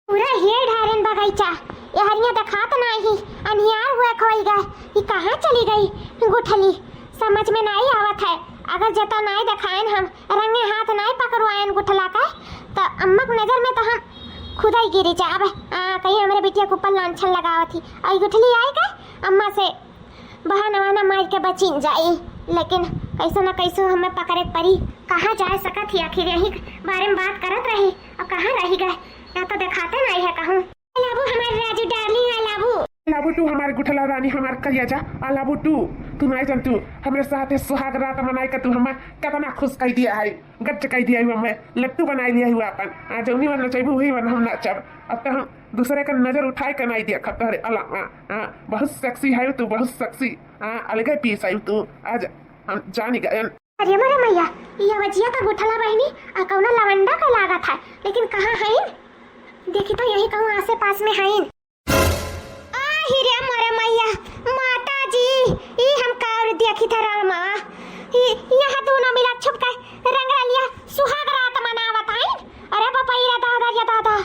पूरा ये ढारन बगीचा ये हरिया दिखात नहीं अनियार हुए खोई गए ये कहां चली गई गुठली समझ में नहीं आवत है अगर जता नहीं दिखाएन हम रंगे हाथ नहीं पकड़वाएन गुठला का तो अम्मा की नजर में तो हम खुद ही गिरी जाब कहीं हमारे बिटिया को ऊपर लांछन लगावा थी और गुठली आएगा अम्मा से बहाना मार के बचिन जाई लेकिन कैसो ना कैसो हमें पकड़े पड़ी कहाँ जा सकत थी आखिर यही बारे में बात करत रही अब कहाँ रही गए या तो दिखाते नहीं है कहूँ लाबू हमारे राजू डार्लिंग है लाबू तू हमारे गुठला रानी हमार करिया जा लाबू तू नहीं जान तू हमारे साथ सुहाग रात मनाई का तू हमें कितना खुश कर दिया है गच्च कर दिया है हमें लट्टू बनाई दिया हुआ अपन आज उन्हीं वाला चाहिए वही वाला हम नाचब अब तो हम दूसरे का नजर उठाए के नहीं दिया खतर अल्लाह बहुत सेक्सी है तू बहुत सेक्सी अलगे पीस है तू आज हम जानी गए। अरे मेरे मैया ये वजिया का गुठला बहनी कौना लवंडा का लागा था लेकिन कहाँ है देखी तो यही कहूँ आसे पास में है हिरे मोरे मैया माता जी ई हम कावर देखी था रामा यहाँ दोनों मिला छुप के रंग लिया सुहाग रात मनावत है अरे पापा ये दादा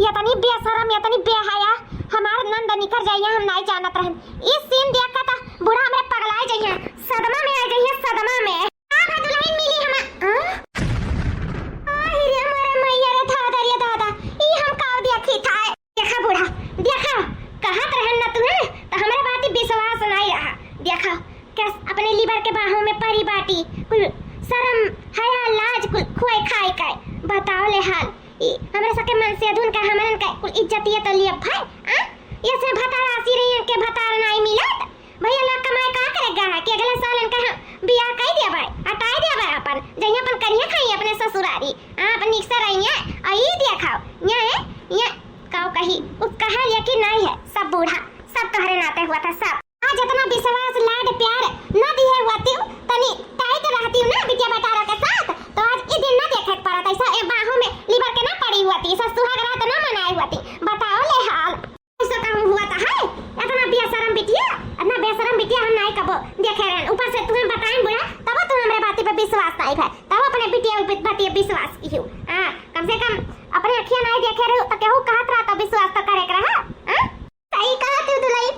ये तनी बेशरम ये तनी बेहया हमार नंद निकल जाइए हम नहीं जानत रहन इस सीन देख के तो बूढ़ा हमरे पगलाए जाइए सदमा में आ गई है सदमा में का दुल्हन मिली हम हिरे मोरे मैया रे दादा ई हम काव देखी था देखा बूढ़ा देखा कहत रहन ना तुम्हें तो हमारे बात विश्वास नहीं रहा देखा कैस अपने लीवर के बाहों में परी बाटी कुल शर्म हया लाज कुल खोए खाए काय बताओ ले हाल हमरे सके मन से अधुन का हमन का कुल इज्जत ये तो लिया भाई ये से भतार आसी रही के भतार नहीं मिलत भैया लोग कमाए का करेगा कि अगले साल इनका बियाह कई दे भाई हटाई दे भाई अपन जइया अपन करिए खाई अपने ससुरारी अपन निकसा रही है आई देखाओ ये काऊ कही उस कहा यकीन नहीं है सब बूढ़ा सब तोहरे नाते हुआ था सब आज इतना विश्वास लाड प्यार न दिए हुआ तू तनी विश्वास नहीं है तब अपने बिटिया बतिया विश्वास की हूँ। हां कम से कम अपने अखियां नहीं देखे रहो तो केहू कहत रहा तो विश्वास तो करे करा। हां सही कहा तू दुलाई,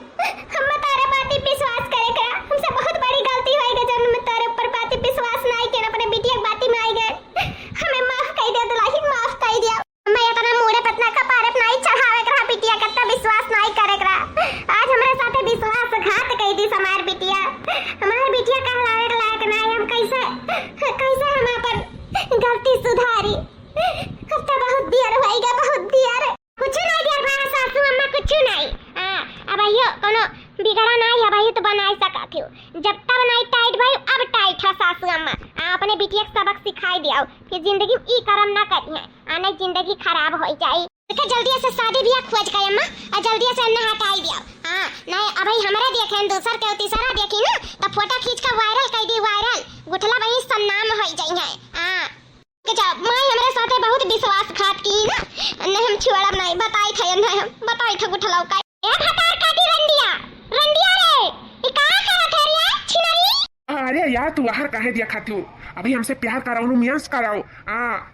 हम तारे बात विश्वास करे करा। हमसे बहुत बड़ी गलती हो गई जब मैं तारे ऊपर बात विश्वास नहीं किया, अपने बिटिया बात में आई गए। हमें माफ कर दे दुलाई, माफ कर दिया। मैं इतना मुड़े पतना का पारे नहीं चढ़ावे करा, बिटिया कत्ता विश्वास नहीं करे करा। आज हमारे साथे विश्वासघात कई दी हमार बिटिया। हमार बिटिया कहलावे के लायक नहीं, हम कैसे हम अपन गलती सुधारी। अब तो बहुत देर होएगा, बहुत देर। कुछ नहीं देर भाई सासू अम्मा कुछ नहीं। अब आइयो कोनो बिगड़ा नहीं है भाई तो बनाई सका थियो। जब तक नहीं टाइट भाई अब टाइट है सासू अम्मा। अपने बिटिया के सबक सिखाई दिया कि जिंदगी में ई कर्म ना करिए, आने जिंदगी खराब हो जाए। देखा जल्दी से शादी ब्याह खोज के अम्मा और जल्दी से अन्ना हटाई दिया। हां नहीं अब भाई हमारे देखे दूसर के तीसरा देखी ना तो फोटो खींच के वायरल कर दी, वायरल गुठला वही सन्नाम हो जाई है। हां के जब मैं हमारे साथे बहुत विश्वासघात की ना, नहीं हम छोड़ब नहीं, बताई थे नहीं हम बताई थे गुठला का। ए भटार काटी रंडिया रे ई का करत है रे छिनरी। अरे यार तू बाहर काहे दिया खाती हो? अभी हमसे प्यार कराओ नु मियांस कराओ।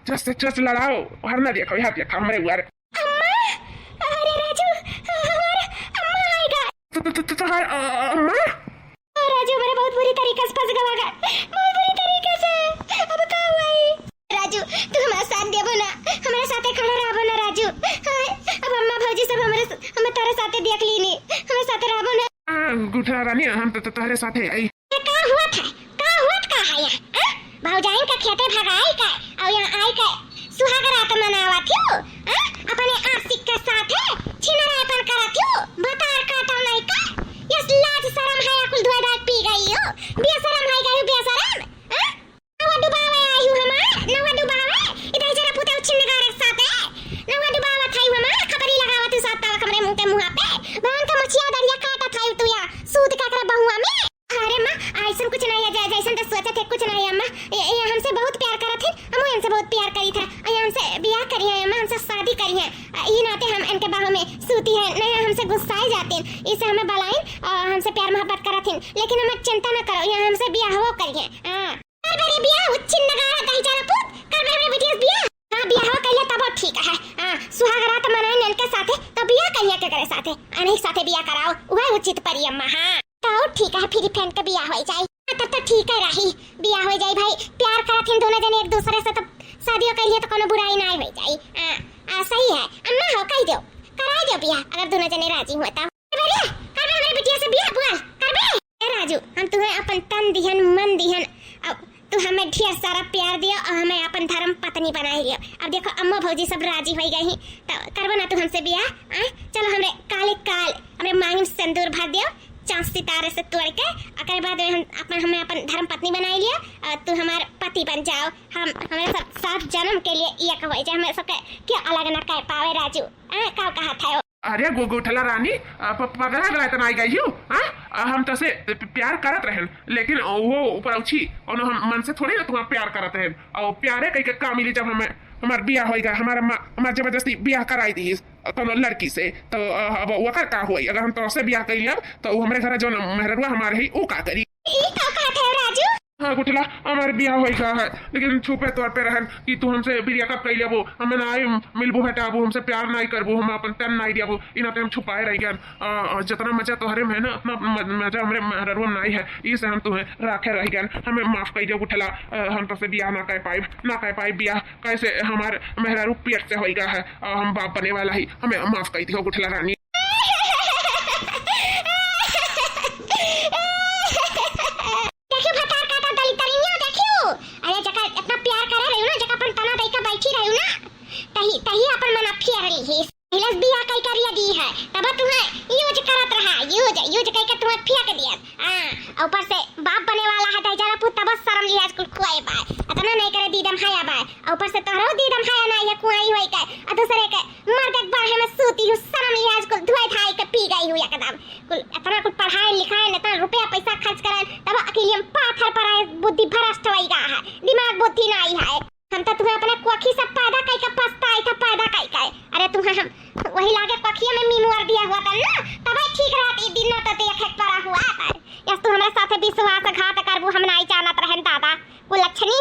चस से चस लड़ाओ बाहर ना देखो, यहाँ देखो हमारे उधर। अम्मा अरे राजू हमारा अम्मा आएगा। तो अम्मा राजू मेरे बहुत बुरी तरीके से फंस गया, बहुत बुरी तरीके से। अब क्या हुआ है राजू? तू हमारे साथ देबो ना, हमारे साथे खड़ा रहबो ना राजू। अब अम्मा भौजी सब हमें तारे साथे देख लीनी, हमारे साथे रहबो ना। गुठला रानी हम तो तारे साथे आई। क्या हुआ था का है यहाँ? भौजाइन का खेते भगाई का और यहाँ आई का सुहाग रात मनावा थियो। अपने आशिक के साथ छिनरापन करा थियो, बतार काटा नहीं का। यस लाज शर्म है कुल धोए धाय पी गई हो, बेशरम है गई बेशरम। नवा डुबावे आई हूं हमार, नवा डुबावे इधर जरा पुते छिनगार के साथ नवा डुबावा थाई हमार। खबरी लगावा तू साथ तावा हमरे मुंह पे मुंह पे भान का मछिया दरिया काटा थाई तू या सूद का करे बहुआ में। अरे मां ऐसा कुछ नहीं है, जैसन तो सोचा थे कुछ नहीं अम्मा। ये हमसे बहुत प्यार करत थे, हम इनसे बहुत प्यार करी था। ये हमसे ब्याह करी है अम्मा, हमसे शादी करी है। ये नाते हम इनके बाहों में सूती है नहीं, हमसे गुस्साए जाते हैं, इससे हमें बलाइन और हमसे प्यार मोहब्बत करत थे। लेकिन हमें चिंता न करो, ये हमसे ब्याह हो करी है। हां कर मेरे ब्याह उच्चिन नगारा दही जरा पुत कर मेरे बिटिया ब्याह। हां ब्याह हो कइले तब ठीक है। हां सुहाग रात मनाए इनके साथे तो ब्याह कहिया के करे साथे अनेक साथे ब्याह कराओ, वह उचित परी अम्मा। हां तो ठीक है, फिर फ्रेंड का ब्याह हो जाए तब तो ठीक है रही, ब्याह हो जाए भाई। प्यार करत हैं दोनों जने एक दूसरे से तो शादी कर लिए तो कोनो बुराई नहीं हो जाए। सही है अम्मा, हो कह दो करा दो ब्याह अगर दोनों जने राजी होता। करबे हमारी बिटिया से ब्याह बोल करबे। ए राजू हम तुम्हें अपन तन दिहन मन दिहन, अब तू हमें ढेर सारा प्यार दियो और हमें अपन धर्म पत्नी बनाई लियो। अब देखो अम्मा भौजी सब राजी हो गई तो करबो ना तू हमसे ब्याह। चलो हमरे काले काल हमरे मांग में सिंदूर भर दियो चांद सितारे से तोड़ के, अकर बाद हमें अपन धर्म पत्नी बनाई लिया। तू हमारे पति बन जाओ, हम हमारे सब 7 जन्म के लिए एक हो जाए, हमें सबके क्या अलग ना कह पावे राजू। का कहा था अरे गुठला रानी पगला गला तो नहीं गई हूँ। हम तो से प्यार करत रहन, लेकिन वो ऊपर उछी और हम मन से थोड़ी ना तुम्हारा प्यार करत रहन। और प्यारे कई के काम मिली जब हमें हमार ब्याह होएगा, हमारा जबरदस्ती ब्याह कराई दी कोनो लड़की से तो अब वो का हुई। अगर हम तो से ब्याह करी लब तो हमारे घर जो मेहरवा हमारे ही वो का करी। राजू हाँ गुठला हमारे ब्याह होएगा है, लेकिन छुपे तौर पे रहन कि तू हमसे ब्याह कब कई लेबो, हमें ना मिलबो हटाबो, हमसे प्यार नहीं करबो, हम अपन तन नहीं दियाबो, इन हम छुपाए रह गए। जितना मजा तोहरे में ना मजा हमारे मेहरवा नहीं है, इसे हम तुम्हें राखे रह गए। हमें माफ कर दियो गुठला, हम तो से ब्याह ना कर पाए ब्याह कैसे हमारे मेहरारू पेट से होएगा है, हम बाप बने वाला ही, हमें माफ कर दियो गुठला रानी। तही अपन मना फेर ली है हिलस बिया कई करिया दी है तब तुम्हें यूज करत रहा, यूज कई के तुम्हें फेंक दिया। ऊपर से बाप बने वाला है त जरा पुत तब शर्म लिहाज कुल कोई बाय इतना नहीं करे दीदम हाया बाय। ऊपर से तोरो दीदम हाया ना ये कुआई होई के आ दूसरे के मर्द एक बार में सूती हूं, शर्म लिहाज कुल धोए थाई के पी गई हूं एकदम। कुल इतना कुल पढ़ाई लिखाई इतना रुपया पैसा खर्च करे तब अकेले हम पाथर पर आए, बुद्धि भ्रष्ट होईगा है, दिमाग बुद्धि नहीं है। हम तो तुम्हें अपने कोखी से पैदा कई के पछताई था पैदा कई। अरे तुम्हें हम वही लागे कोखिया में मीमुआर दिया हुआ था ना तब ठीक रहती, दिन तो देख एक पड़ा हुआ था। यस तू हमारे साथ विश्वासघात करबू, हम नहीं जानत रहन दादा कुल लक्षणी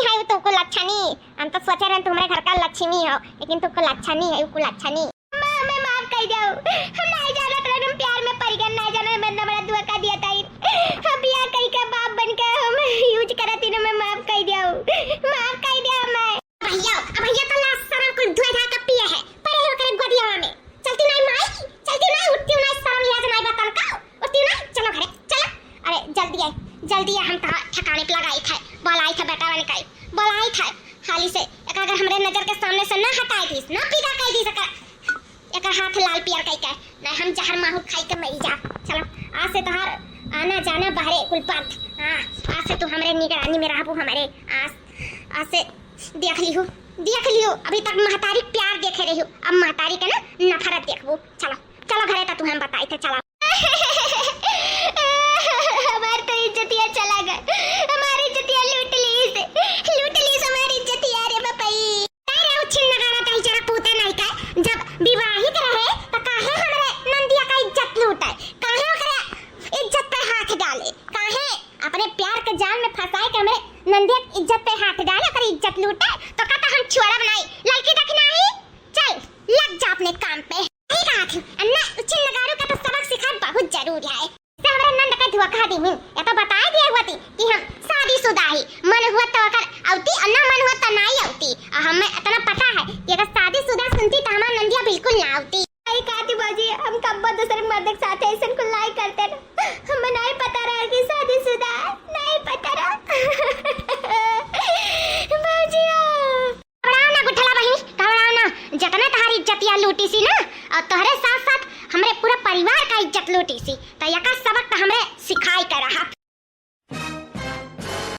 हम तो सोचे रहे तुम्हारे घर का लक्ष्मी हो, लेकिन तुमको लच्छा नहीं है, कुल अच्छा नहीं। मैं माफ कर दो, हम नहीं जाना तो तुम प्यार में पड़ गए, नहीं जाना मैंने बड़ा धोखा दिया था। हम बियाह कई का बाप बन के हम यूज करती ना, मैं माफ कर दिया, माफ कर दिया मैं। भैया तो लास्ट शर्म कुल धोए धा का पिए है, पड़े हो करे गोदिया में। चलती नहीं माई, चलती नहीं, उठती नहीं, शर्म लिया नहीं बतन का, उठती नहीं, चलो घरे चलो। अरे जल्दी है, हम तो ठिकाने पे लगाई थे, बोलाई थे बेटा वाले काई, बोलाई थे हाली से। एक अगर हमरे नजर के सामने से ना हटाई थी, ना पीटा कई थी सका, एक हाथ लाल पियर कई के, नहीं हम जहर माहौल खाई के मरी जा। चलो आज से तोहार आना जाना बाहरे कुल बंद। हां आज से तू हमरे निगरानी में रहबू, हमारे आज से देख लियो। अभी तक महतारी प्यार देखे रही हो, अब महतारी के ना नफरत देखबू। चलो घरे तो तुम्हें बताई थे। चलो हमारी तो इज्जतिया चला गया, हमारी इज्जतिया लूट ली हमारी इज्जतिया रे बपई। अरे उछिन नगारा ताई जरा पूते नहीं का, जब विवाहित रहे तो काहे हमरे नंदिया का इज्जत लूटाए, काहे ओकरे इज्जत पे हाथ डाले, काहे अपने प्यार के जाल में फंसाए के हमरे नंदिया की इज्जत पे हाथ डाले, ओकरी इज्जत लूटाए तो कहता हम छोड़ब नहीं, लड़की देखना ही चल लग जा अपने काम पे। नहीं कहा थी अन्ना उछिन नगारों का तो सबक सिखा बहुत जरूरी है। से हमरे नंद का धोखा दी मिन, ये तो बता दिया हुआ थी कि हम शादीशुदा ही, मन हुआ तो अगर औती और ना मन हुआ तो नहीं औती। और हमें इतना पता है कि अगर शादीशुदा सुनती तो हमारा नंदिया बिल्कुल ना औती। आई कहती बाजी हम कब दूसरे मर्द के साथ ऐसे कुल नहीं करते।